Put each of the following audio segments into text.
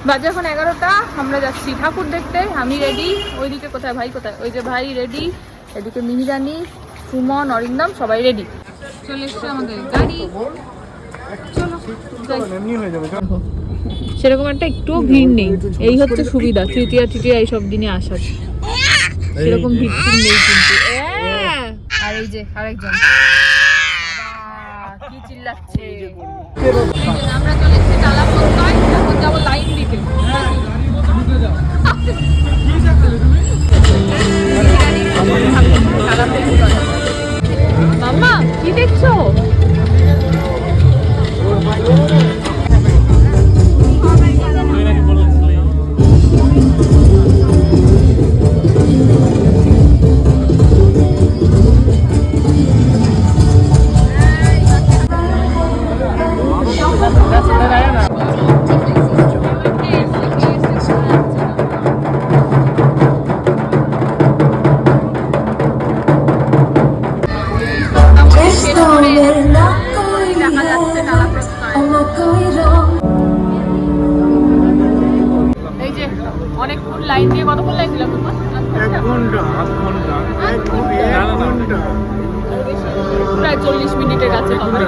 বাজে এখন 11টা। আমরা যাচ্ছি ঠাকুর দেখতে। আমি রেডি। ওইদিকে কোথায় ভাই, কোথায়? ওই যে ভাই রেডি, এদিকে মিহিরানি, সুমন, অরিন্দম সবাই রেডি। চলে এসছে আমাদের গাড়ি। সেরকম একটা একটুও ভিড় নেই, এই হচ্ছে সুবিধা তৃতীয়া এইসব দিনে আসার। সেরকম ভিড় নেই কিন্তু। আর এই যে আরেকজন কি চিল্লাচ্ছে। আমরা চলে এসেছি টালা প্রত্যয়, এখন যাবো লাইন দিতে। মাম্মা কি দেখছো? অনেকক্ষণ লাইন দিয়ে, কতক্ষণ লাইন দিলাম? 1 ঘন্টা, প্রায় 40 মিনিটের কাছে হবে।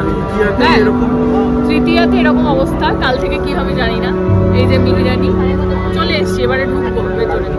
তৃতীয়াতে এরকম অবস্থা, কাল থেকে কি হবে জানি না। এই যে মিহিরানি চলে এসছি, এবারে ঢুকবো ভেতরে।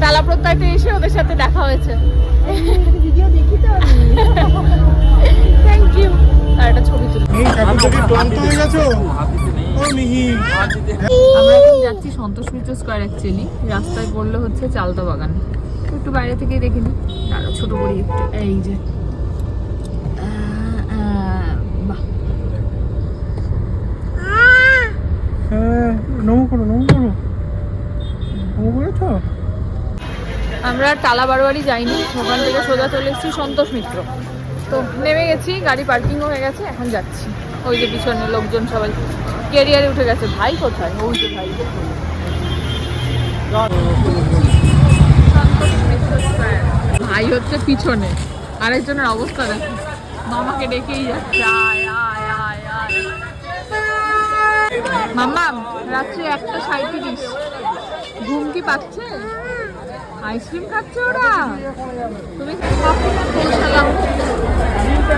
ডালা প্রত্যয়তে এসে ওদের সাথে দেখা হয়েছে। Thank you. আর একটা ছবি তুলি। আমরা এখন যাচ্ছি সন্তোষ মিত্র স্কয়ার। অ্যাকচুয়ালি রাস্তায় পড়লো হচ্ছে চালতা বাগান। একটু বাইরে থেকেই দেখে নি, আরো ছোট করে একটু। এই যে বাহ, আমরা টালা বারোয়ারি যাইনি, ওখান থেকে সোজা চলে এসেছি সন্তোষ মিত্র। তো নেমে গেছি, গাড়ি পার্কিংও হয়ে গেছে, এখন যাচ্ছি। ওই যে পিছনে লোকজন সবাই ক্যারিয়ারে উঠে গেছে। ভাই কোথায়? ওই যে ভাই। ভাই হচ্ছে পিছনে, আরেকজনের অবস্থা দেখো, মামাকে ডেকেই যাচ্ছে। মাম্মা রাত্রে 1:37, ঘুম কি পাচ্ছে? আইসক্রিম খাচ্ছে ওরা। তুমি পৌঁছালাম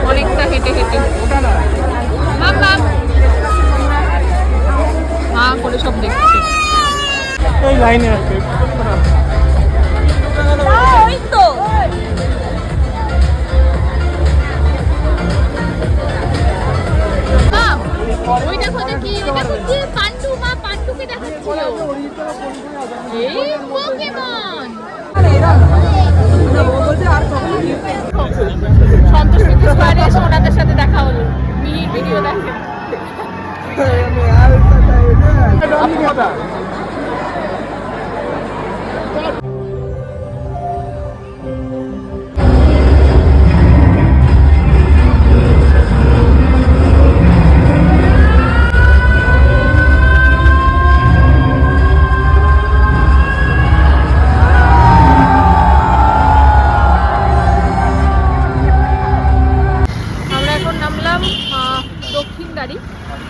অনেকটা হেঁটে হেঁটে। মাম্মা মা করে সব দেখছে। এই লাইনে আছে ওই তো। ওই দেখো দেখি, ওই দেখো কি পান্ডু, মা পান্ডুকে দেখাচ্ছিল। এই পোকেমন। সন্তোষ মিত্র স্কয়ারে এসে ওনাদের সাথে দেখা হলো। মিহির ভিডিও দেখেন।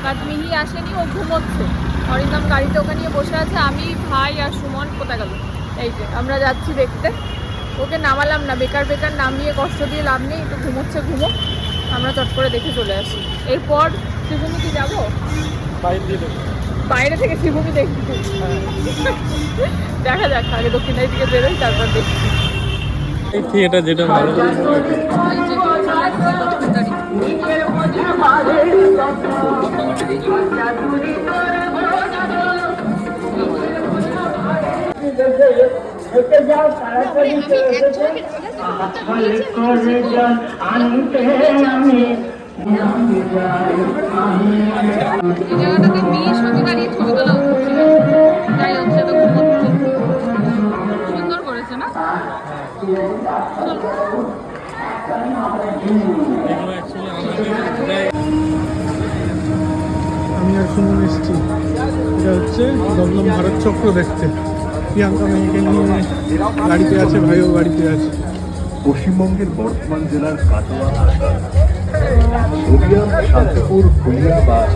বাট মিহি আসেনি, ও ঘুমোচ্ছে। অরিন্দম গাড়িতে ওকে নিয়ে বসে আছে, আমি ভাই আর সুমন কোথায় গেল, এই যে আমরা যাচ্ছি দেখতে। ওকে নামালাম না, বেকার বেকার নামিয়ে কষ্ট দিয়ে লাভ নেই, একটু ঘুমোচ্ছে ঘুমো, আমরা চট করে দেখে চলে আসি। এরপর শ্রীভূমি কি যাবো, বাইরে থেকে শ্রীভূমি দেখি, দেখা যাক, আগে দক্ষিণার দিকে বেরোই তারপর দেখি। এই থিয়েটার যেটা ভালো জায়গাটাতে মেয়ে ছবি দাঁড়িয়ে ছবি তোলা উচিত ছিল, তাই হচ্ছে তো সুন্দর করেছে না। আমি আর সুমন এসেছি, এটা হচ্ছে দমদম ভারত চক্র দেখতে। প্রিয়াঙ্কা মেয়েকে নিয়ে গাড়িতে আছে, ভাইও গাড়িতে আছে। পশ্চিমবঙ্গের বর্ধমান জেলার কাটোয়া আসার নদিয়া শান্তিপুর হলিয়া বাস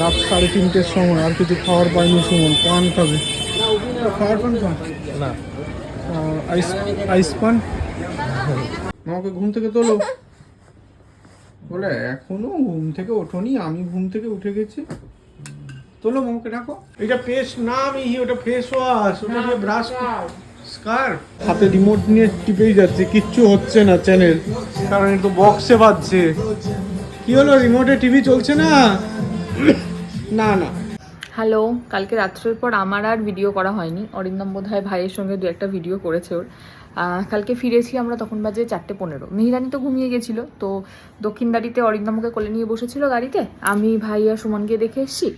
রাত 3:30-র সময়, আর কিছু খাওয়ার পাইনি সুমন। পান খাবে, খাওয়ার পান খান না, আইস পান। আমাকে ঘুম থেকে তোলো বলে, এখনো ঘুম থেকে ওঠোনি? আমি ঘুম থেকে উঠে গেছি। তোলো মামাকে, ডাকো। এটা পেস্ট না মিহি, ওটা ফেস ওয়াশ, ওটা দিয়ে ব্রাশ। স্কার হাতে রিমোট নিয়ে টিপেই যাচ্ছে, কিচ্ছু হচ্ছে না চ্যানেল, কারণ একটু বক্সে বাজছে। কি হলো, রিমোটে টিভি চলছে না? না না। হ্যালো, কালকে রাত্রের পর আমার আর ভিডিও করা হয়নি। অরিন্দম বোধহয় ভাইয়ের সঙ্গে দু একটা ভিডিও করেছে ওর। কালকে ফিরেছি আমরা, তখন বাজে 4:15। মিহিরানি তো ঘুমিয়ে গেছিলো, তো দক্ষিণদাড়িতে অরিন্দমকে কোলে নিয়ে বসেছিল গাড়িতে। আমি ভাই আর সুমন গিয়ে দেখে এসেছি।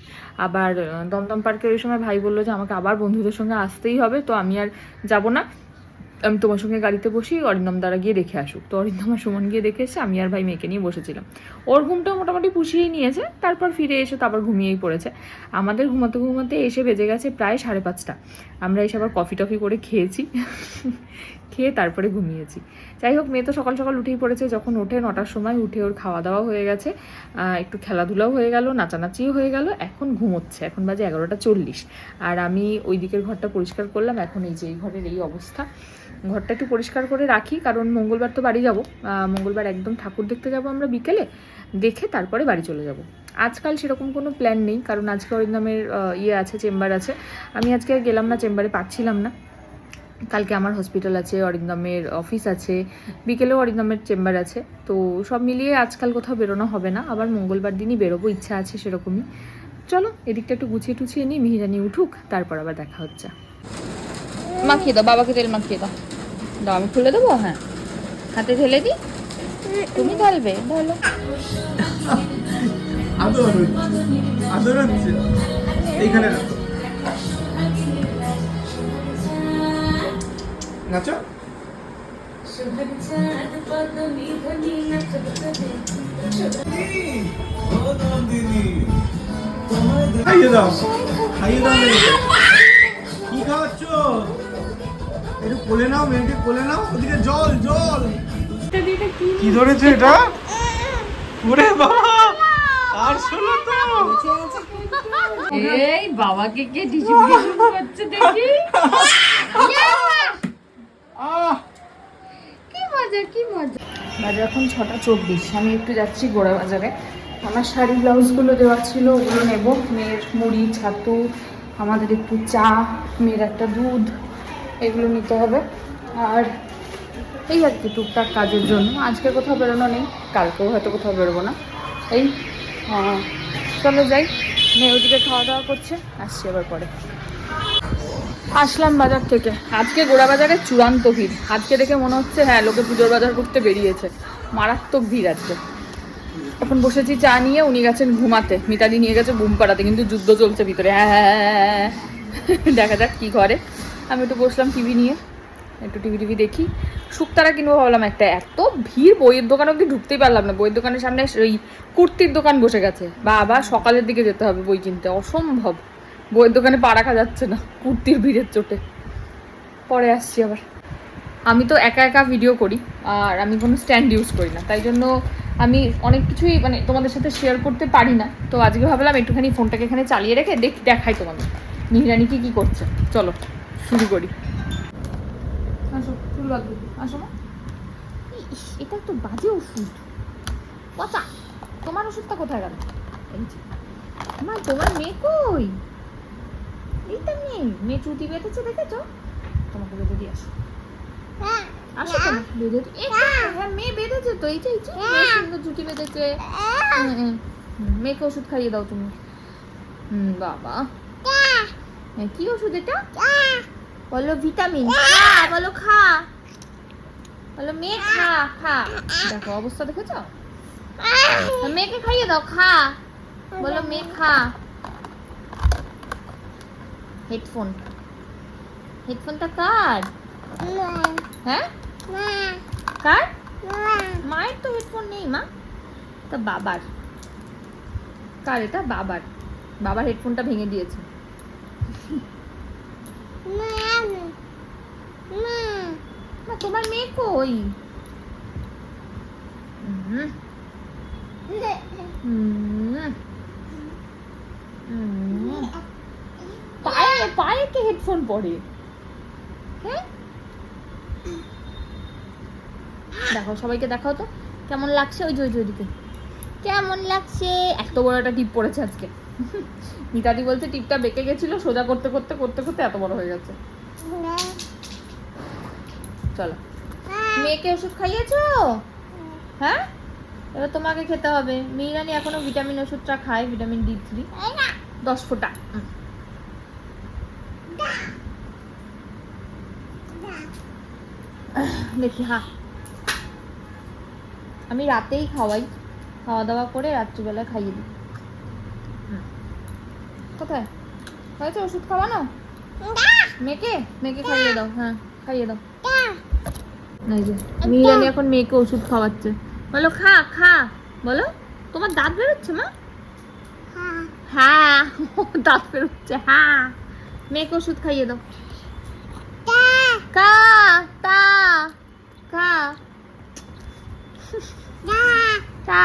আবার দমদম পার্কে ওই সময় ভাই বললো যে আমাকে আবার বন্ধুদের সঙ্গে আসতেই হবে, তো আমি আর যাব না, আমি তোমার সঙ্গে গাড়িতে বসি, অরিন্দম দ্বারা গিয়ে দেখে আসুক। তো অরিন্দম আর সুমন গিয়ে দেখে এসে আমি আর ভাই মেয়েকে নিয়ে বসেছিলাম। ওর ঘুমটা মোটামুটি পুষিয়েই নিয়েছে, তারপর ফিরে এসে তো আবার ঘুমিয়েই পড়েছে। আমাদের ঘুমাতে ঘুমাতে এসে বেজে গেছে প্রায় 5:30। আমরা এসে আবার কফি টফি করে খেয়েছি, খেয়ে তারপরে ঘুমিয়েছি। যাই হোক, মেয়ে তো সকাল সকাল উঠেই পড়েছে। যখন ওঠে 9টার সময় উঠে, ওর খাওয়া দাওয়া হয়ে গেছে, একটু খেলাধুলাও হয়ে গেল, নাচানাচিও হয়ে গেল, এখন ঘুমোচ্ছে। এখন বাজে 11:40। আর আমি ওই দিকের ঘরটা পরিষ্কার করলাম। এখন এই যে এই ঘরের এই অবস্থা, ঘরটা একটু পরিষ্কার করে রাখি, কারণ মঙ্গলবার তো বাড়ি যাব। মঙ্গলবার একদম ঠাকুর দেখতে যাব আমরা বিকেলে, দেখে তারপরে বাড়ি চলে যাব। আজকাল সেরকম কোনো প্ল্যান নেই, কারণ আজকে অরিন্দমের ইয়ে আছে, চেম্বার আছে। আমি আজকে আর গেলাম না, চেম্বারে পাচ্ছিলাম না। কালকে আমার হসপিটাল আছে, অরিন্দমের অফিস আছে, বিকেলেও অরিন্দমের চেম্বার আছে, তো সব মিলিয়ে আজকাল কোথাও বেরোনো হবে না। আবার মঙ্গলবার দিনই বেরোবো, ইচ্ছা আছে সেরকমই। চলো এদিকটা একটু গুছিয়ে টুছিয়ে নিই, মিহিরানি উঠুক, তারপর আবার দেখা হচ্ছে। মাখিয়ে দাও, বাবাকে তেল মাখিয়ে দাও। দাও, আমি খুলে দেবো। হ্যাঁ, হাতে ঢেলে দিই, তুমি ঢালবে, ঢালো। আদর হচ্ছে এইখানে, নাচো। খাইয়ে দাও, খাইয়ে দাও। কি খাওয়াচ্ছ? একটু কোলে নাও, মেয়েকে কোলে নাও। ওদিকে জল জল। কি ধরেছে এটা? ওরে বাবা, আর শোনো তো। এই বাবাকে কে ডিজু ডিজু করছে দেখি। আহ কি মজা কি মজা। বাজে এখন 6:24। আমি একটু যাচ্ছি গোড়া বাজারে। আমার শাড়ি ব্লাউজগুলো দেওয়া ছিল, ওগুলো নেব। মেয়ের মুড়ি, ছাতু, আমাদের একটু চা, মেয়ের একটা দুধ, এগুলো নিতে হবে। আর এই আর কি টুকটাক কাজের জন্য আজকে কোথাও বেরোনো নেই, কালকেও হয়তো কোথাও বেরোবো না। এই চলো যাই। মেয়ে ওদিকে খাওয়া দাওয়া করছে, আসছি আবার পরে। আসলাম বাজার থেকে। আজকে গোড়া বাজারে চূড়ান্ত ভিড়। আজকে দেখে মনে হচ্ছে হ্যাঁ লোকে পুজোর বাজার করতে বেরিয়েছে। মারাত্মক ভিড় আজকে। এখন বসেছি চা নিয়ে, উনি গেছেন ঘুমাতে, মিতালি নিয়ে গেছে ঘুম পাড়াতে, কিন্তু যুদ্ধ চলছে ভিতরে। হ্যাঁ দেখা যাক কি করে। আমি একটু বসলাম টিভি নিয়ে, একটু টিভি দেখি। শুক্তারা কিনবো ভাবলাম একটা, এত ভিড় বইয়ের দোকান অব্দি ঢুকতেই পারলাম না। বইয়ের দোকানের সামনে ওই কুর্তির দোকান বসে গেছে, বা আবার সকালের দিকে যেতে হবে বই কিনতে, অসম্ভব। বইয়ের দোকানে পা রাখা যাচ্ছে না কুর্তির ভিড়ের চোটে। পরে আসছি আবার। আমি তো একা একা ভিডিও করি, আর আমি কোনো স্ট্যান্ড ইউজ করি না, তাই জন্য আমি অনেক কিছুই মানে তোমাদের সাথে শেয়ার করতে পারি না। তো আজকে ভাবলাম একটুখানি ফোনটাকে এখানে চালিয়ে রেখে দেখাই তোমাদের মিহিরানি কি করছে। চলো শুরু করি। আসো চুল বাঁধবো, আসো না। এটা তো বাজে ওষুধ, পচা। তোমার ওষুধটা কোথায় গেল? মা তোমার মেয়ে কই? এইটা মেয়ে চুটি বেঁধেছে, দেখেছো? তোমাকে বেঁধে দিয়ে আসো। আসো তো, বেঁধে হ্যাঁ মেয়ে বেঁধেছে তো, এই যে মেয়ে সুন্দর চুটি বেঁধেছে। মেয়েকে ওষুধ খাইয়ে দাও তুমি। বাবা কি ওষুধ এটা? বলো ভিটামিন। বলো খা, বলো মেয়ে খা খা। দেখো অবস্থা দেখেছো? মেয়েকে খাইয়ে দাও, খা। বলো মেয়ে খা। হেডফোনটা কার? হ্যাঁ কার? মায়ের তো হেডফোন নেই মা, তা বাবার। কার এটা? বাবার। বাবার হেডফোনটা ভেঙে দিয়েছে। না তোমার মেয়ে কই? পায়ে কে হেডফোন পরে? হ্যাঁ দেখো, সবাইকে দেখাও তো কেমন লাগছে। ওই যে ওইদিকে কেমন লাগছে। এত বড় একটা টিপ পড়েছে আজকে। মিতাদি বলছে টিপটা বেঁকে গেছিল, সোজা করতে করতে করতে করতে এত বড় হয়ে গেছে। চলো, মেয়েকে ওষুধ খাইয়েছো? হ্যাঁ এবার তোমাকে খেতে হবে। মিহিরানি এখনো ভিটামিন ওষুধটা খায়, ভিটামিন D3 10 ফোঁটা। দেখি হ্যাঁ, আমি রাতেই খাওয়াই, খাওয়া দাওয়া করে রাত্রিবেলা খাইয়ে দিই। কোথায় হয়েছে ওষুধ খাওয়ানো? মেয়েকে খাইয়ে দাও। হ্যাঁ খাইয়ে দাও। এই যে মিহিরানি এখন মেয়েকে ওষুধ খাওয়াচ্ছে। বলো খা খা। বলো তোমার দাঁত বেরোচ্ছে মা? হ্যাঁ দাঁত বেরোচ্ছে। হ্যাঁ মেয়েকে ওষুধ খাইয়ে দাও। কা তা কা তা